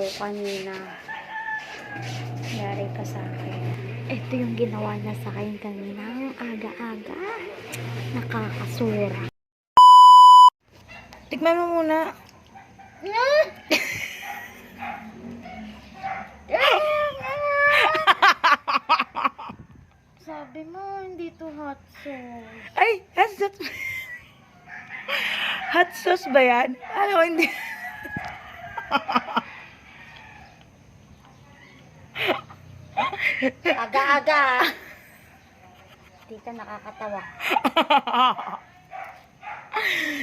mo kanina. Yari ka sa akin. Ito yung ginawa niya sa akin kanina. Ang aga-aga. Nakakasura. Tikman mo muna. Sabi mo, hindi to hot sauce. Ay, hot sauce. Hot sauce ba yan? Alam mo, hindi. Aga-aga. Hindi ka nakakatawa.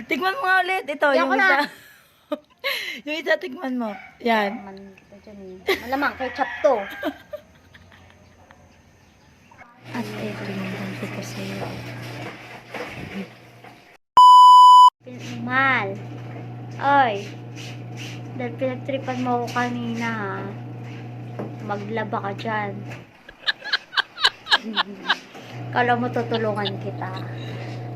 Tikman mo nga ulit. Ito, Yan yung ko na. isa. Yung isa, tikman mo. Yan. Malamang ketchup to. At ito yung ganti ko sa'yo. Mal. Oy. Dahil pinagtripan mo ako kanina ha. Maglaba ka dyan. Kala mo tutulungan kita.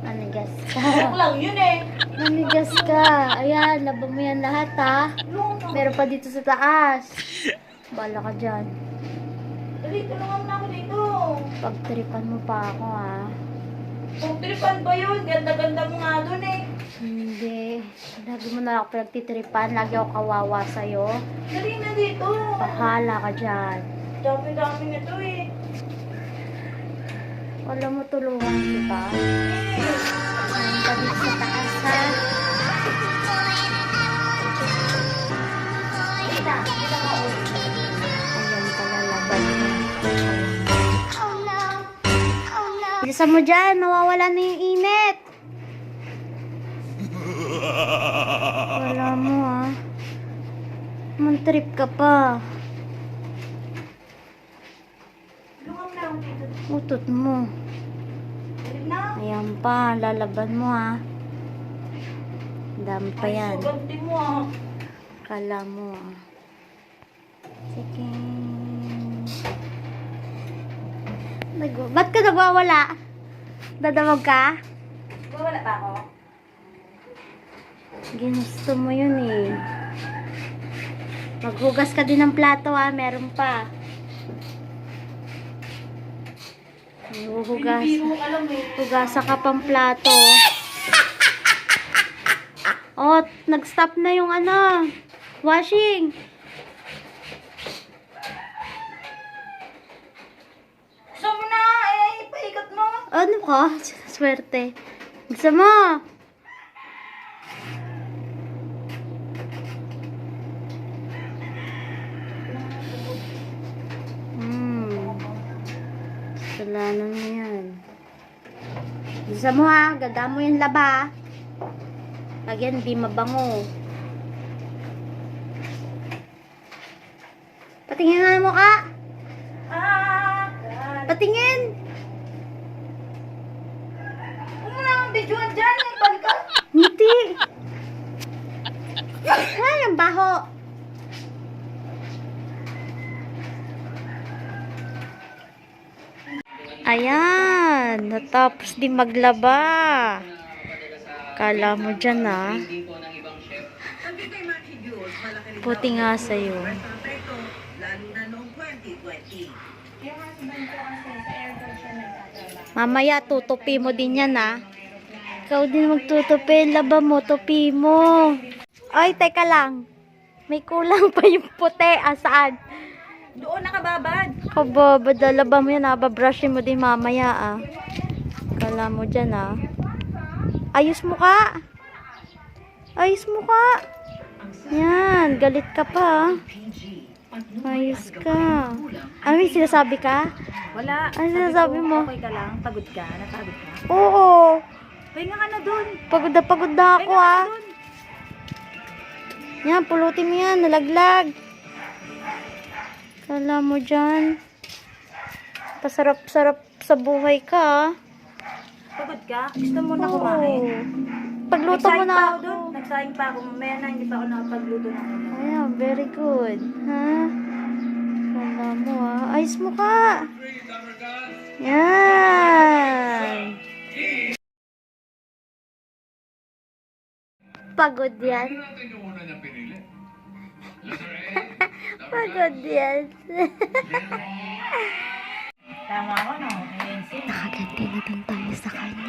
Manigas ka. Joke lang yun eh. Manigas ka. Ayan, laba mo yan lahat ha. Meron pa dito sa taas. Bala ka dyan. Dali, tulungan mo na ako dito. Pagtripan mo pa ako ha. Pagtripan ba yun? Ganda-ganda mo nga dun eh. Hindi. Lagi mo na ako pinagtitripan. Lagi ako kawawa sa'yo. Dali na dito. Bahala ka dyan. Dami-dami na to eh. Wala mo tulungan kita. Ang tabi sa taas ha. Ayan pala laban mo. Bilisan mo dyan. Mawawala na yung init. Wala mo ha. Mantrip ka pa. Tulungan mo na ako dito. Utot mo. Dali na. Ayan pa. Lalaban mo ha. Dami pa yan. Suganti mo ah. Kala mo ah. Sige. Ba't ka nagwawala? Dadawag ka? Wala pa ako. Ginusto mo yun eh. Maghugas ka din ng plato ah. Meron pa. Hugas. Hindi mo alam eh. Hugasa ka pang plato. Oh, nag-stop na yung ano. Washing. Gusto mo na. Ay, paikot mo. Ano ka? Swerte. Gusto mo? Kasalanan mo yan. Gusto mo ha? Ganda mo yung laba. Lagyan, di mabango. Patingin nga mo ka. Patingin. Huwag mo na akong videoan dyan. May balikan. Hindi. Ay, ang baho. Ayan. Natapos din maglaba. Kala mo dyan ah. Puti nga sa'yo. Mamaya tutupi mo din yan ah. Ikaw din magtutupi. Laba mo, tupi mo. Ay, teka lang. May kulang pa yung puti. Saan? Doon nakababad. Kababad, laba mo yan ah. Babrushin mo din mamaya ah. Kala mo dyan ah. Ayos mo ka. Ayos mo ka. Yan, galit ka pa. Ayos ka. Ano yung sinasabi ka? Wala. Ano sinasabi mo? Okay ka lang? Pagod ka? Napagod ka? Oo. Pahinga ka na dun. Pagod na ako ah. Yan, pulutin mo yan. Nalaglag. Kala mo dyan. Pasarap-sarap sa buhay ka ah. Pagod ka? Gusto mo na Oo. kumain? Pagluto mo na ako. Nagsaing pa ako. Mamaya na hindi pa ako nakapagluto na ako. Ayan, very good. Ha? Kala mo ah. Ayos mo ka. Yan. Pagod yan. Pagod yan. Tama ako, no? Ayan, Nakaganti na din tayo sa kanya.